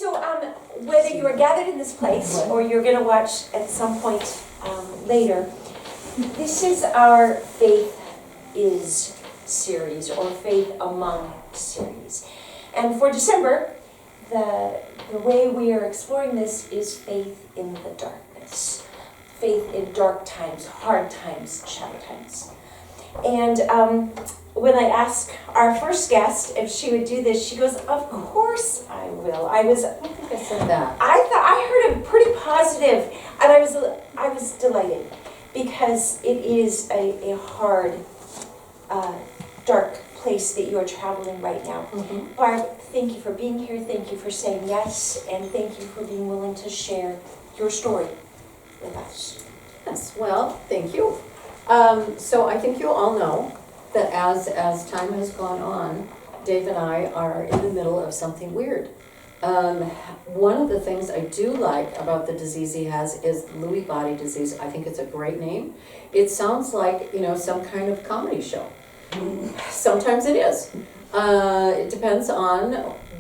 So, whether you are gathered in this place or you're going to watch at some point later, this is our Faith Is series, or Faith Among series. And for December, the way we are exploring this is faith in the darkness. Faith in dark times, hard times, shadow times. And when I asked our first guest if she would do this, she goes, "Of course I will." I don't think I said that. I heard a pretty positive, and I was delighted because it is a hard, dark place that you are traveling right now. Mm-hmm. Barb, thank you for being here. Thank you for saying yes, and thank you for being willing to share your story with us. Yes, well, thank you. So I think you all know that as time has gone on, Dave and I are in the middle of something weird. One of the things I do like about the disease he has is Lewy body disease. I think it's a great name. It sounds like, some kind of comedy show. Sometimes it is. It depends on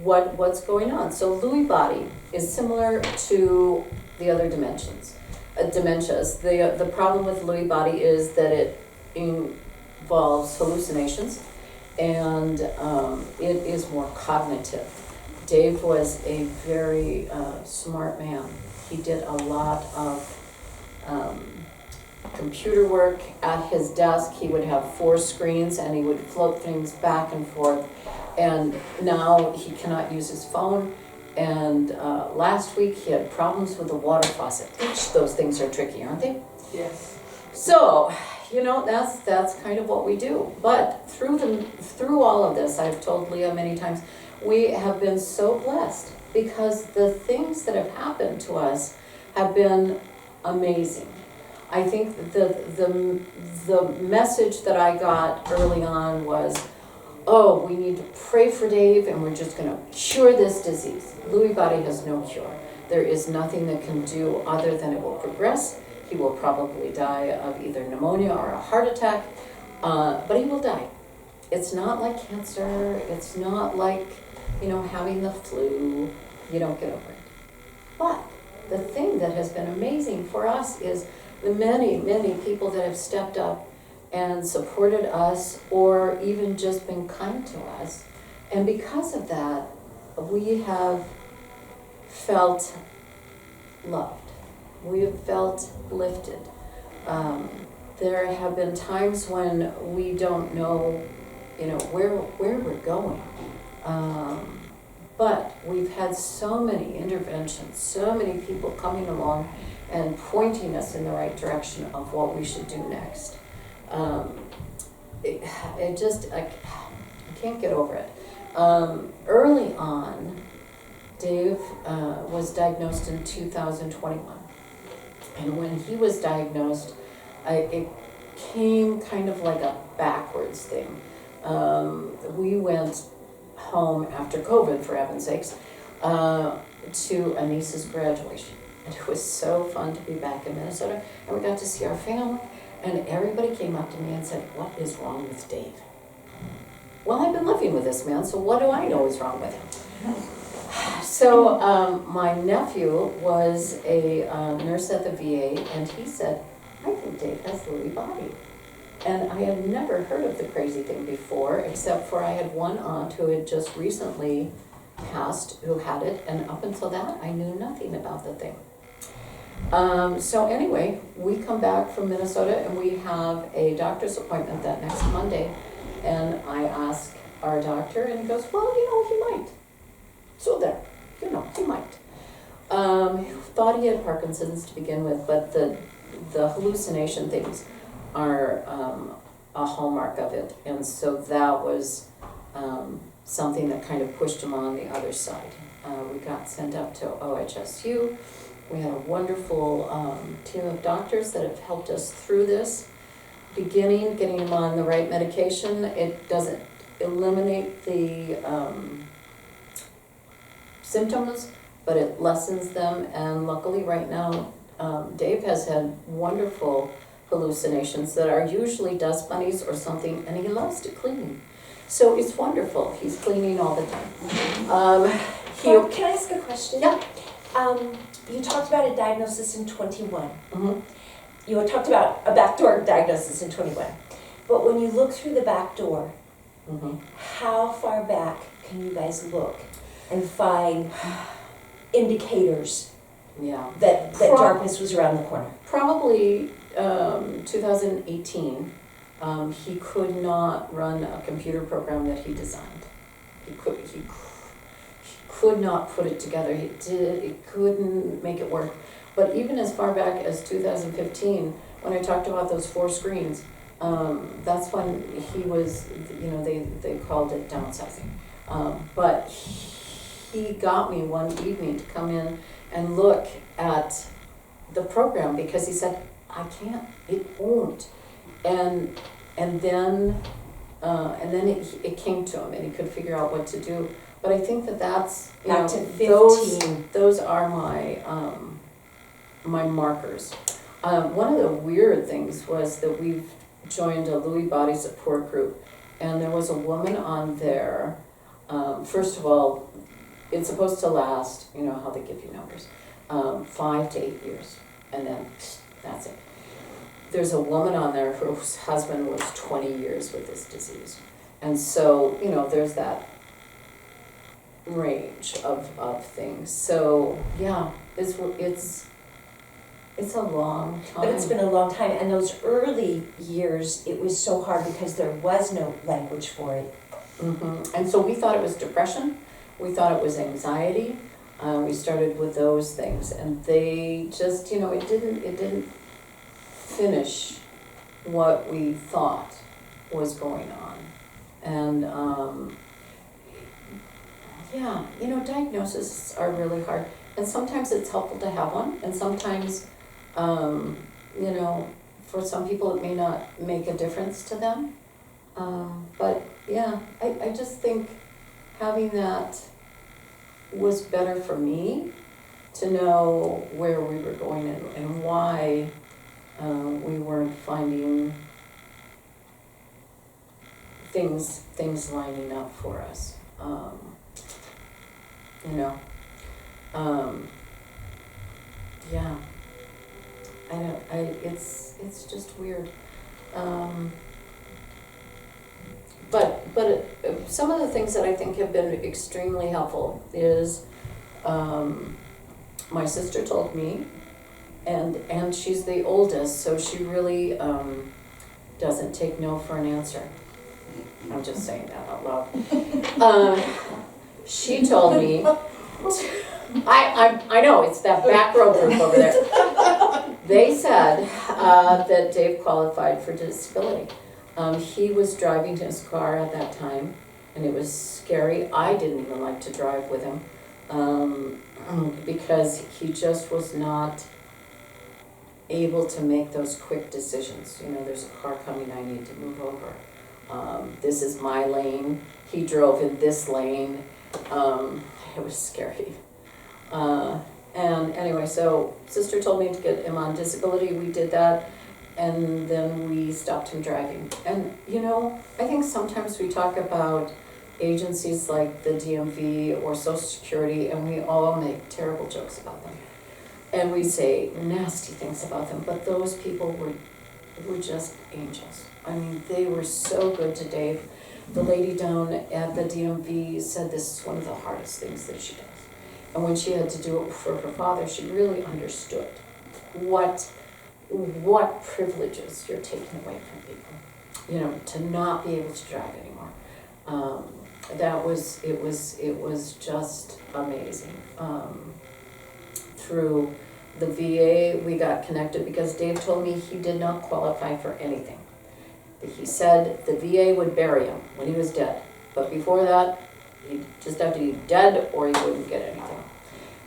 what's going on. So Lewy body is similar to the other dementias. The problem with Lewy body is that it involves hallucinations, and it is more cognitive. Dave was a very smart man. He did a lot of computer work at his desk. He would have 4 screens and he would float things back and forth, and now he cannot use his phone. And last week he had problems with the water faucet. Those things are tricky, aren't they? Yes. So, that's kind of what we do. But through all of this, I've told Leah many times, we have been so blessed because the things that have happened to us have been amazing. I think the message that I got early on was, oh, we need to pray for Dave and we're just going to cure this disease. Lewy body has no cure. There is nothing that can do other than it will progress. He will probably die of either pneumonia or a heart attack, but he will die. It's not like cancer. It's not like, having the flu. You don't get over it. But the thing that has been amazing for us is the many, many people that have stepped up and supported us, or even just been kind to us. And because of that, we have felt loved. We have felt lifted. There have been times when we don't know, where we're going. But we've had so many interventions, so many people coming along and pointing us in the right direction of what we should do next. I can't get over it. Early on, Dave was diagnosed in 2021. And when he was diagnosed, it came kind of like a backwards thing. We went home after COVID, for heaven's sakes, to a niece's graduation. And it was so fun to be back in Minnesota. And we got to see our family. And everybody came up to me and said, "What is wrong with Dave?" Well, I've been living with this man, so what do I know is wrong with him? So my nephew was a nurse at the VA, and he said, "I think Dave has Lewy body." And I had never heard of the crazy thing before, except for I had one aunt who had just recently passed who had it, and up until that, I knew nothing about the thing. So anyway, we come back from Minnesota and we have a doctor's appointment that next Monday. And I ask our doctor and he goes, "Well, he might." So there, he might. Thought he had Parkinson's to begin with, but the hallucination things are a hallmark of it. And so that was something that kind of pushed him on the other side. We got sent up to OHSU. We had a wonderful team of doctors that have helped us through this. Getting him on the right medication, it doesn't eliminate the symptoms, but it lessens them. And luckily right now, Dave has had wonderful hallucinations that are usually dust bunnies or something, and he loves to clean. So it's wonderful. He's cleaning all the time. Barb, can I ask a question? Yeah. You talked about a diagnosis in 21. Mm-hmm. You talked about a backdoor diagnosis in 21. But when you look through the back door, Mm-hmm. how far back can you guys look and find indicators Yeah. that darkness was around the corner? Probably 2018, he could not run a computer program that he designed. He could not put it together. He couldn't make it work. But even as far back as 2015, when I talked about those 4 screens, that's when he was, they called it downsizing. But he got me one evening to come in and look at the program because he said, I can't, it won't. And then it came to him and he could figure out what to do. But I think that's, Back to 15. those are my, my markers. One of the weird things was that we've joined a Lewy body support group, and there was a woman on there. First of all, it's supposed to last, you know how they give you numbers, 5 to 8 years, and then that's it. There's a woman on there whose husband was 20 years with this disease, and so, there's that range of things. So yeah, it's a long time. But it's been a long time, and those early years, it was so hard because there was no language for it. Mm-hmm. And so we thought it was depression, we thought it was anxiety, we started with those things, and they just, it didn't finish what we thought was going on. And diagnoses are really hard, and sometimes it's helpful to have one, and sometimes for some people it may not make a difference to them. But yeah, I just think having that was better for me to know where we were going and why we weren't finding things lining up for us. Yeah. It's just weird. But some of the things that I think have been extremely helpful is my sister told me, and she's the oldest, so she really doesn't take no for an answer. I'm just saying that out loud. She told me, I know, it's that back row group over there. They said that Dave qualified for disability. He was driving his car at that time, and it was scary. I didn't even like to drive with him because he just was not able to make those quick decisions. There's a car coming, I need to move over. This is my lane. He drove in this lane. It was scary. And anyway, so sister told me to get him on disability. We did that, and then we stopped him driving. And I think sometimes we talk about agencies like the DMV or Social Security, and we all make terrible jokes about them. And we say nasty things about them, but those people were just angels. I mean, they were so good to Dave. The lady down at the DMV said this is one of the hardest things that she does. And when she had to do it for her father, she really understood what privileges you're taking away from people, to not be able to drive anymore. It was just amazing. Through the VA, we got connected because Dave told me he did not qualify for anything. He said the VA would bury him when he was dead, but before that, he'd just have to be dead or he wouldn't get anything.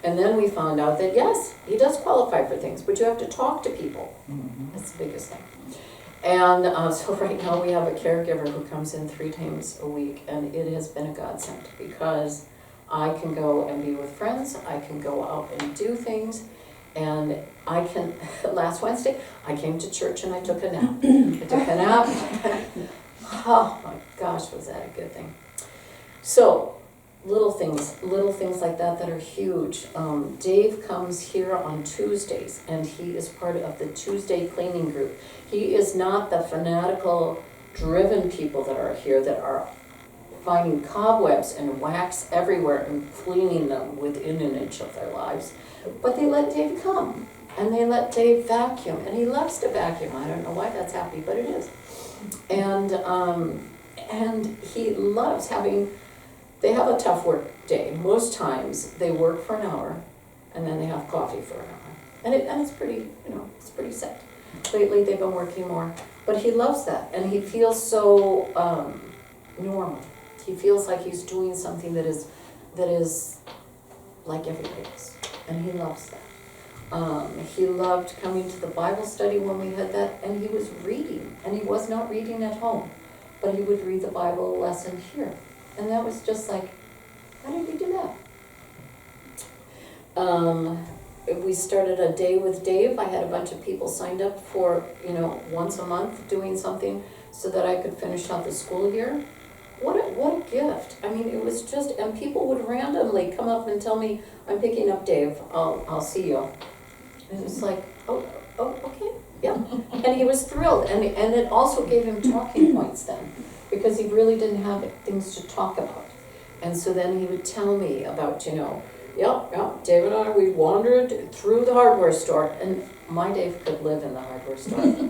And then we found out that yes, he does qualify for things, but you have to talk to people. Mm-hmm. That's the biggest thing. And so right now we have a caregiver who comes in 3 times a week, and it has been a godsend because I can go and be with friends, I can go out and do things, and I can, last Wednesday, I came to church and I took a nap. Oh my gosh, was that a good thing. So little things like that are huge. Dave comes here on Tuesdays, and he is part of the Tuesday cleaning group. He is not the fanatical, driven people that are here that are finding cobwebs and wax everywhere and cleaning them within an inch of their lives. But they let Dave come, and they let Dave vacuum, and he loves to vacuum. I don't know why that's happy, but it is. And he loves having, they have a tough work day. Most times they work for an hour and then they have coffee for an hour. And it's pretty, it's pretty set. Lately they've been working more, but he loves that, and he feels so normal. He feels like he's doing something that is like everybody else, and he loves that. He loved coming to the Bible study when we had that, and he was reading, and he was not reading at home, but he would read the Bible lesson here. And that was just like, how did he do that? We started a day with Dave. I had a bunch of people signed up for, once a month doing something so that I could finish out the school year. What a gift. I mean, it was just, and people would randomly come up and tell me, I'm picking up Dave, I'll see you. And it's like, oh, okay, yeah. And he was thrilled, and it also gave him talking points then, because he really didn't have things to talk about. And so then he would tell me about, Dave and I, we wandered through the hardware store, and my Dave could live in the hardware store.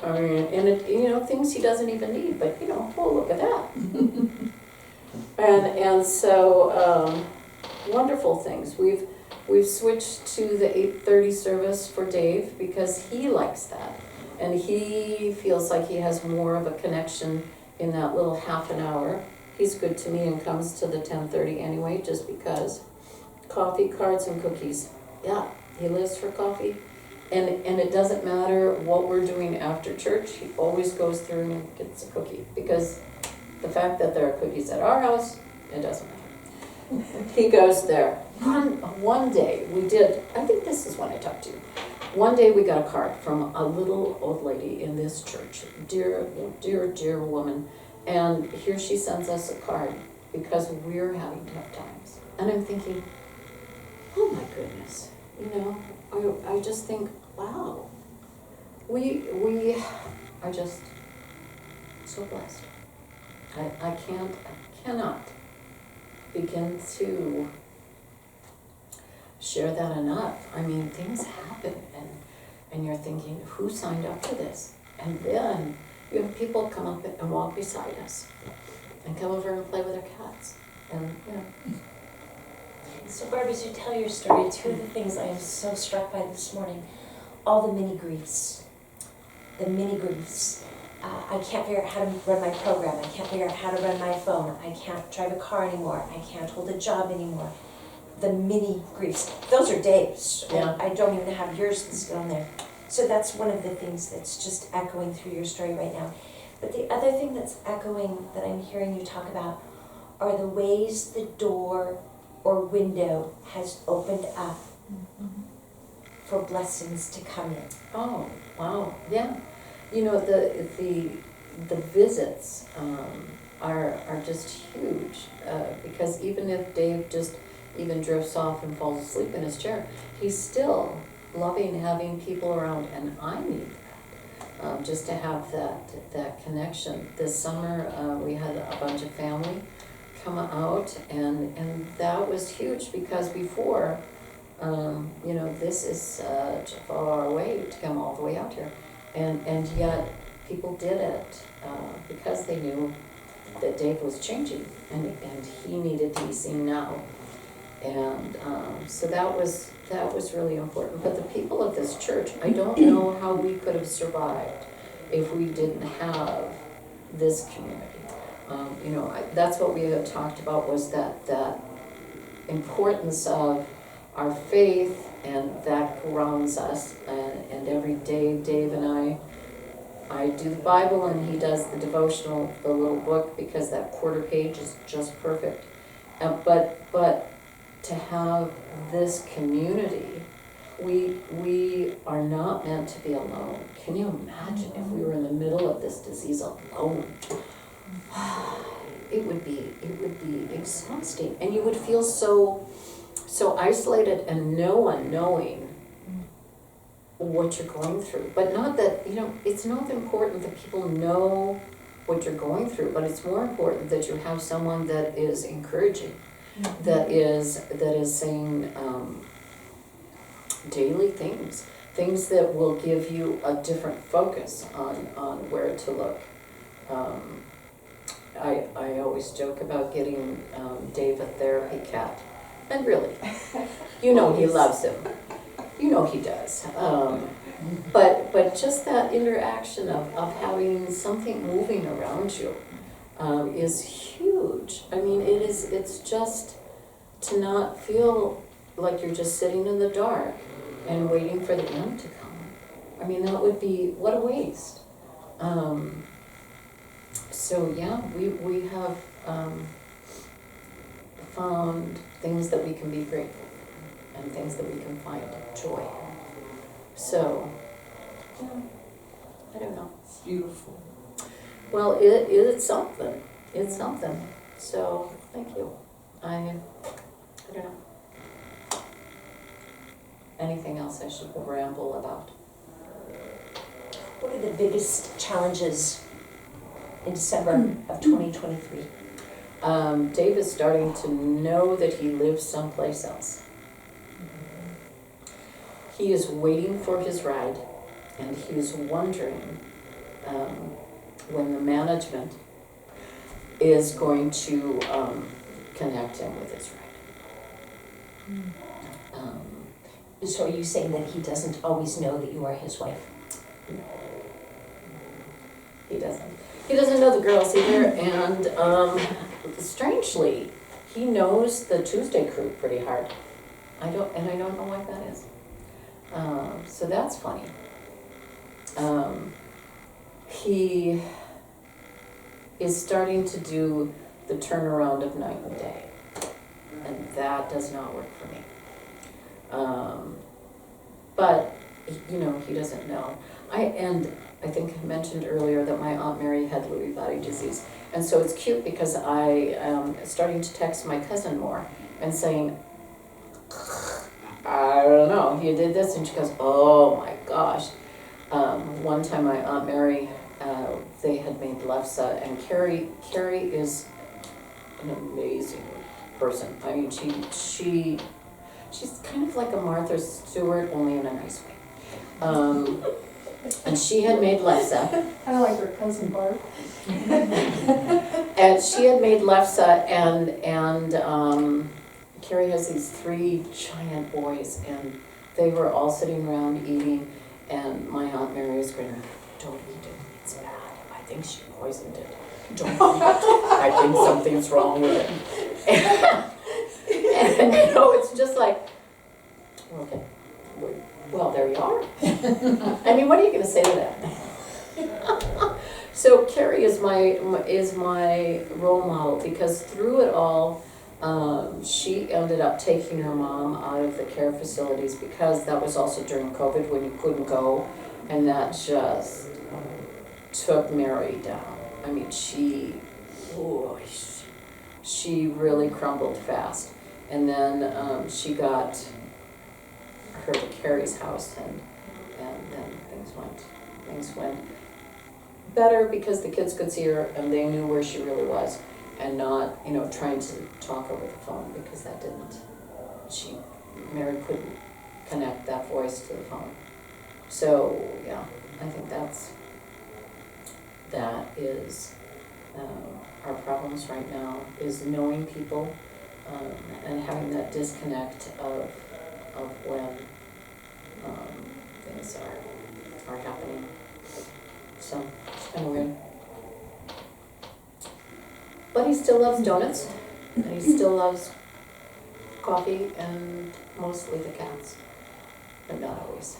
I mean, and it, things he doesn't even need, but oh, look at that. and so wonderful things. We've switched to the 8:30 service for Dave because he likes that, and he feels like he has more of a connection in that little half an hour. He's good to me and comes to the 10:30 anyway, just because. Coffee, cards, and cookies. Yeah, he lives for coffee. And it doesn't matter what we're doing after church, he always goes through and gets a cookie. Because the fact that there are cookies at our house, it doesn't matter. He goes there. One day we did, I think this is when I talked to you. One day we got a card from a little old lady in this church. Dear woman. And here she sends us a card because we're having tough times. And I'm thinking, oh my goodness, I just think, wow, we are just so blessed. I cannot begin to share that enough. I mean, things happen, and you're thinking, who signed up for this? And then you have people come up and walk beside us and come over and play with their cats. And, So Barb, as you tell your story, two of the things I am so struck by this morning, all the mini griefs. I can't figure out how to run my program. I can't figure out how to run my phone. I can't drive a car anymore. I can't hold a job anymore. The mini griefs. Those are Dave's. Yeah. I don't even have yours listed on there. So that's one of the things that's just echoing through your story right now. But the other thing that's echoing that I'm hearing you talk about are the ways the door or window has opened up for blessings to come in. oh, wow, yeah. The visits are just huge, because even if Dave just even drifts off and falls asleep in his chair, he's still loving having people around, and I need that, just to have that connection. This summer, we had a bunch of family come out, and that was huge, because before, this is such a far way to come all the way out here, and yet people did it because they knew that Dave was changing, and he needed to be seen now. And so that was really important. But the people of this church, I don't know how we could have survived if we didn't have this community. That's what we had talked about, was that importance of our faith, and that grounds us. And every day, Dave and I do the Bible, and he does the devotional, the little book, because that quarter page is just perfect. But to have this community, we are not meant to be alone. Can you imagine if we were in the middle of this disease alone? it would be exhausting, and you would feel so isolated and no one knowing what you're going through. But not that, it's not important that people know what you're going through, but it's more important that you have someone that is encouraging, that is saying daily things that will give you a different focus on where to look. I always joke about getting Dave a therapy cat, and really, he loves him. He does. But just that interaction of having something moving around you is huge. I mean, it's just to not feel like you're just sitting in the dark and waiting for the end to come. I mean, that would be, what a waste. So yeah, we have found things that we can be grateful for and things that we can find joy. So, yeah, I don't know. It's beautiful. Well, it's something. It's something. So, thank you. I don't know. Anything else I should ramble about? What are the biggest challenges in December of 2023? Dave is starting to know that he lives someplace else. He is waiting for his ride, and he is wondering when the management is going to connect him with his ride. So are you saying that he doesn't always know that you are his wife? He doesn't. He doesn't know the girls either, and strangely, he knows the Tuesday crew pretty hard. I don't know why that is. So that's funny. He is starting to do the turnaround of night and day, and that does not work for me. But he doesn't know. I think I mentioned earlier that my Aunt Mary had Lewy body disease, and so it's cute because I am starting to text my cousin more and saying, I don't know, he did this, and she goes, oh my gosh. One time my Aunt Mary, they had made lefse, and Carrie is an amazing person. I mean, she's kind of like a Martha Stewart, only in a nice way. And she had made lefse. Kind of like her cousin Barb. And she had made lefse, and Carrie has these 3 giant boys, and they were all sitting around eating, and my Aunt Mary was going, don't eat it, it's bad. I think she poisoned it. Don't eat it. I think something's wrong with it. And it's just like, okay, well, there you are. I mean, what are you going to say to that? So Carrie is my role model, because through it all, she ended up taking her mom out of the care facilities, because that was also during COVID when you couldn't go, and that just took Mary down. I mean, she really crumbled fast. And then she got her to Carrie's house, and then things went better, because the kids could see her and they knew where she really was, and not trying to talk over the phone, because that didn't. Mary couldn't connect that voice to the phone. So yeah, I think that is our problems right now, is knowing people and having that disconnect of when things are happening. So it's kind of weird. But he still loves donuts, and he still loves coffee, and mostly the cats, but not always.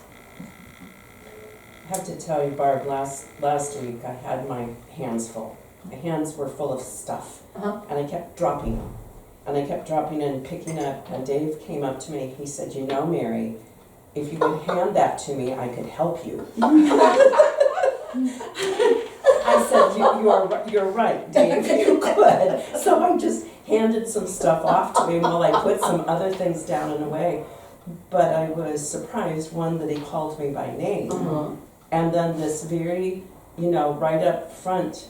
I have to tell you, Barb, last week I had my hands full. My hands were full of stuff, and I kept dropping them. And I kept dropping and picking up, and Dave came up to me. He said, Mary, if you would hand that to me, I could help you. I said, You're right, Dave, you could. So I just handed some stuff off to him while I put some other things down and away. But I was surprised, one, that he called me by name. And then this very, right up front,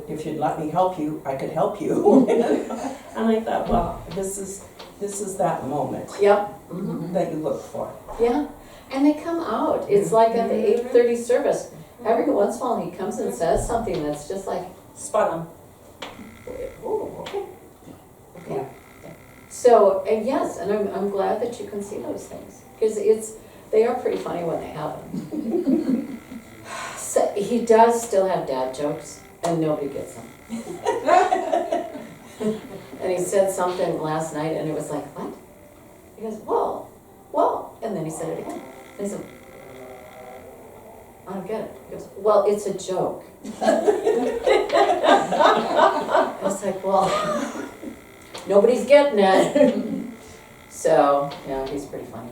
if you'd let me help you, I could help you. And I thought, well, this is that moment Yep. that you look for. Yeah, and they come out. It's like at the 8:30 service. Every once in a while he comes and says something that's just like, Spot on. oh, okay. Okay. So, and yes, and I'm glad that you can see those things, because they are pretty funny when they happen. So he does still have dad jokes, and nobody gets them. And he said something last night, and it was like, what? He goes, well, and then he said it again. And I said, I don't get it. He goes, well, it's a joke. I was like, well, nobody's getting it. So, yeah, he's pretty funny.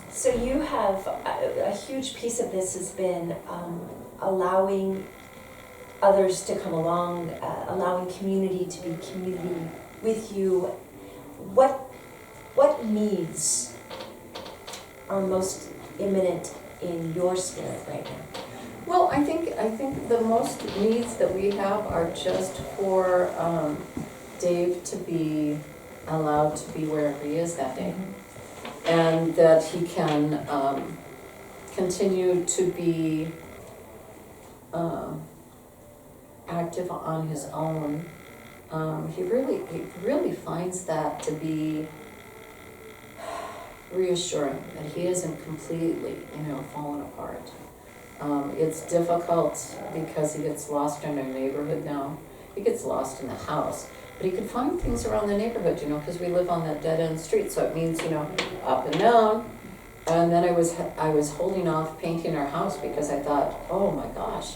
So you have, a huge piece of this has been allowing others to come along, allowing community to be community with you. What needs are most imminent in your spirit right now? Well, I think the most needs that we have are just for Dave to be allowed to be wherever he is that day. And that he can continue to be active on his own. He really finds that to be reassuring, that he isn't completely, fallen apart. It's difficult because he gets lost in our neighborhood now. He gets lost in the house. But he can find things around the neighborhood, because we live on that dead-end street, so it means, up and down. And then I was holding off painting our house because I thought, oh my gosh,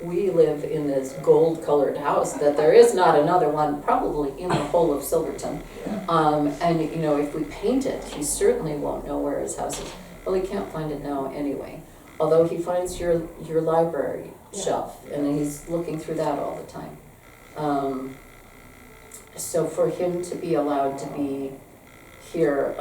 we live in this gold-colored house that there is not another one probably in the whole of Silverton. And, if we paint it, he certainly won't know where his house is. Well, he can't find it now anyway, although he finds your library shelf, and he's looking through that all the time. So for him to be allowed to be here,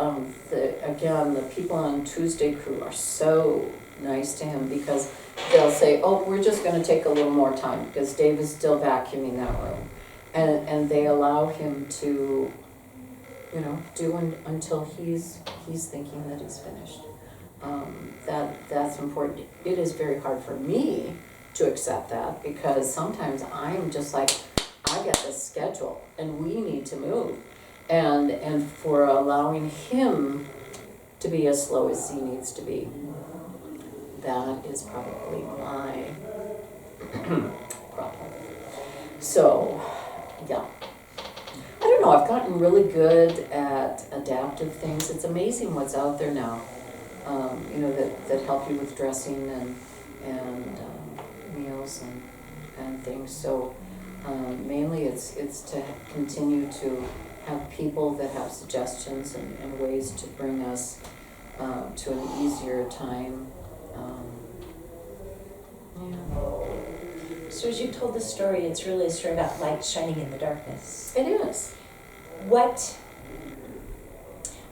the people on Tuesday crew are so nice to him, because they'll say, oh, we're just gonna take a little more time because Dave is still vacuuming that room. And they allow him to, do until he's thinking that he's finished. That's important. It is very hard for me to accept that, because sometimes I'm just like, I get this schedule and we need to move. And for allowing him to be as slow as he needs to be, that is probably my problem. So, yeah. I don't know, I've gotten really good at adaptive things. It's amazing what's out there now, that help you with dressing and meals and things. So mainly it's to continue to have people that have suggestions and ways to bring us to an easier time. So as you told the story, it's really a story about light shining in the darkness. It is. What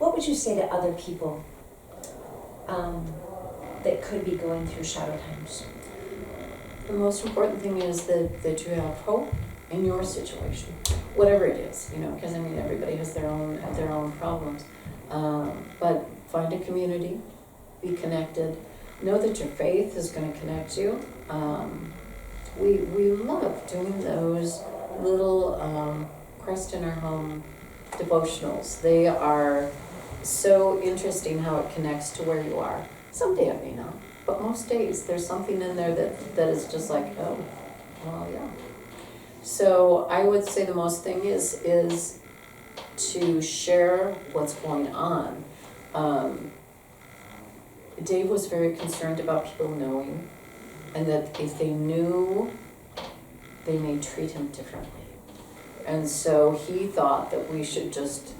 would you say to other people that could be going through shadow times? The most important thing is that you have hope in your situation, whatever it is, because everybody has their own problems. But find a community, be connected, know that your faith is going to connect you. We love doing those little Christ in our Home devotionals. They are so interesting how it connects to where you are. Someday it may not, but most days there's something in there that is just like, oh, well, yeah. So I would say the most thing is to share what's going on. Dave was very concerned about people knowing, and that if they knew, they may treat him differently. And so he thought that we should just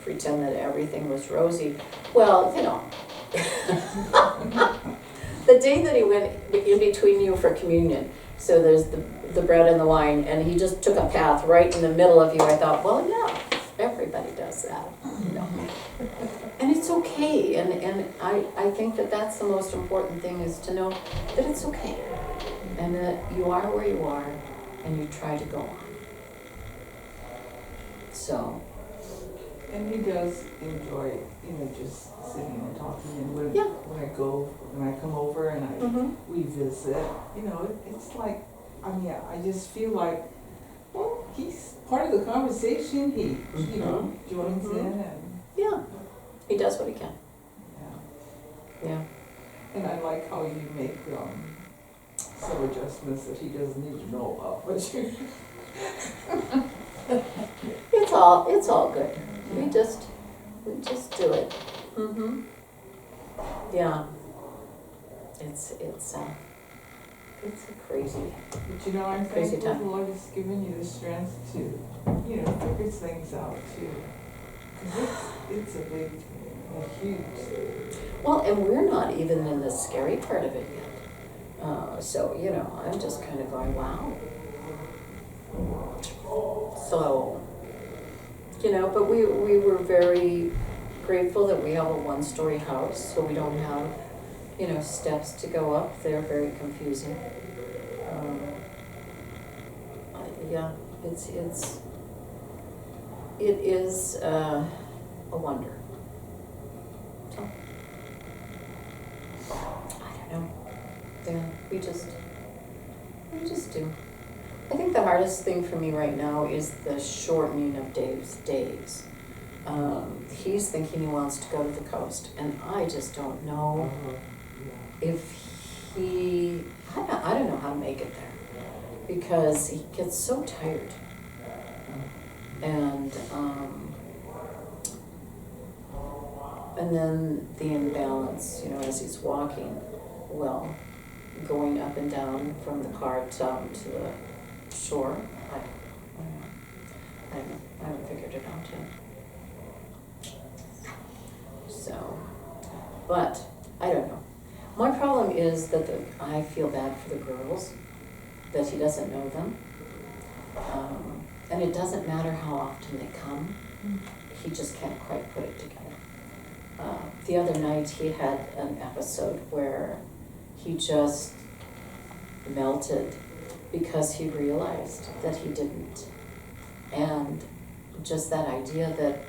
pretend that everything was rosy. Well, the day that he went in between you for communion, so there's the bread and the wine, and he just took a path right in the middle of you, I thought, well, yeah, everybody does that, you know. And it's okay, and I think that that's the most important thing, is to know that it's okay, and that you are where you are, and you try to go on. So, And he does enjoy, just sitting and talking, and when Yeah. when I come over and we visit, it's like, I just feel like, well, he's part of the conversation, he, joins in and, yeah, he does what he can, yeah. yeah. And I like how you make, some adjustments that he doesn't need to know about, but you. It's all good. We just do it. Yeah. It's a crazy. But I'm Crazy thankful time. the Lord has given you the strength to, figure things out too. 'Cause it's a big, a huge thing. Well, and we're not even in the scary part of it yet. So, I'm just kind of going, wow. So, but we were very grateful that we have a one-story house, so we don't have, steps to go up. They're very confusing. Yeah, it is a wonder. So, I don't know. Yeah, we just do. I think the hardest thing for me right now is the shortening of Dave's days. He's thinking he wants to go to the coast, and I just don't know if I don't know how to make it there, because he gets so tired. And then the imbalance, as he's walking, going up and down from the car down to the shore. I don't know. I haven't figured it out yet. So, but I don't know. My problem is that I feel bad for the girls, that he doesn't know them. And it doesn't matter how often they come, he just can't quite put it together. The other night he had an episode where he just melted because he realized that he didn't. And just that idea that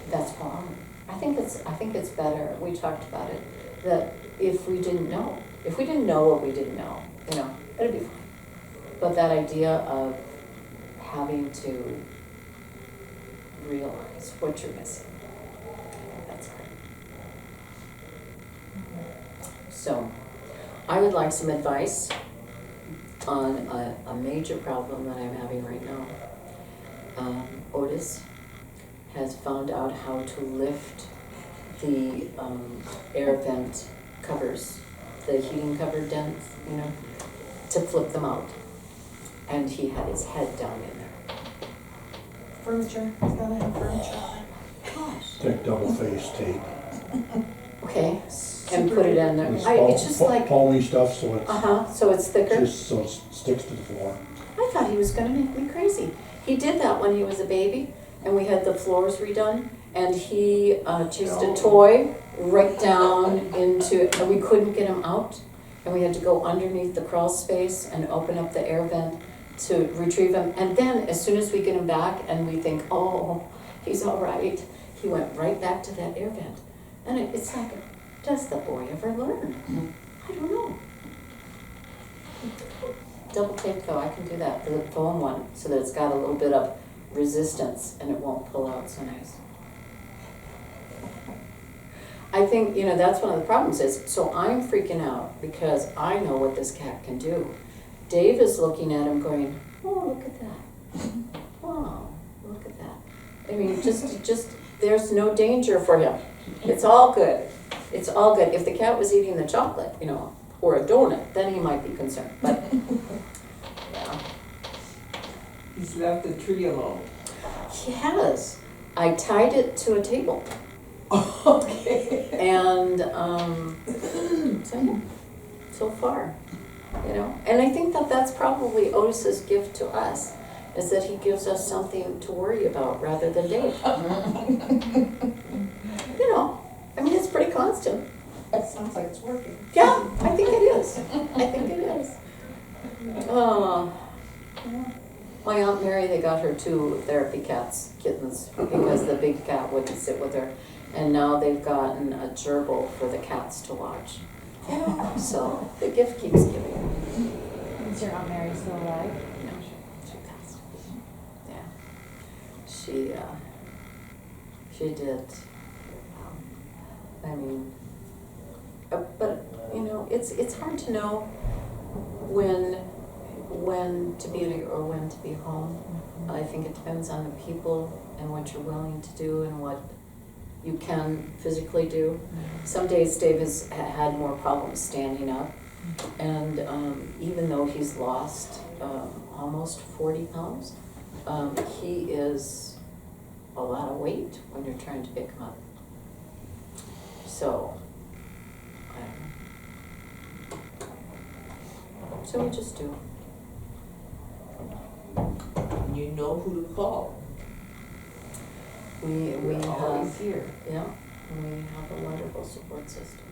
that's wrong. I think it's better, we talked about it, that if we didn't know what we didn't know, it'd be fine. But that idea of having to realize what you're missing, that's hard. So, I would like some advice on a major problem that I'm having right now. Otis has found out how to lift the air vent covers, the heating cover dents, to flip them out. And he had his head down in there. Furniture, it's gotta have furniture. Gosh. Take double-faced tape. Okay, and put it in there. It's It's just like, foamy stuff, so it's so it's thicker. just so it sticks to the floor. I thought he was gonna make me crazy. He did that when he was a baby, and we had the floors redone, and he chased a toy right down into, and we couldn't get him out, and we had to go underneath the crawl space and open up the air vent to retrieve him. And then, as soon as we get him back and we think, oh, he's all right, he went right back to that air vent. And it's like, does the boy ever learn? I don't know. Double tape though, I can do that, the foam one, so that it's got a little bit of resistance and it won't pull out so nice. I think, that's one of the problems is, so I'm freaking out because I know what this cat can do. Dave is looking at him going, oh, look at that. Wow, look at that. I mean, just, there's no danger for him. It's all good. It's all good. If the cat was eating the chocolate, or a donut, then he might be concerned, but, yeah. He's left the tree alone. He has. I tied it to a table. Okay. And, so far, you know, and I think that that's probably Otis's gift to us, is that he gives us something to worry about rather than Dave. You know, I mean, it's pretty constant. That sounds like it's working. Yeah, I think it is. I think it is. My Aunt Mary, they got her 2 therapy kittens, because the big cat wouldn't sit with her. And now they've gotten a gerbil for the cats to watch. So the gift keeps giving. Is your Aunt Mary still alive? No, she passed. Yeah. She did. I mean, but, you know, it's hard to know when to be or when to be home. I think it depends on the people and what you're willing to do and what you can physically do. Some days Dave has had more problems standing up, and even though he's lost almost 40 pounds, he is a lot of weight when you're trying to pick him up. So, I don't know. So we just do. You know who to call. We We're have, always here. yeah, we have a wonderful support system.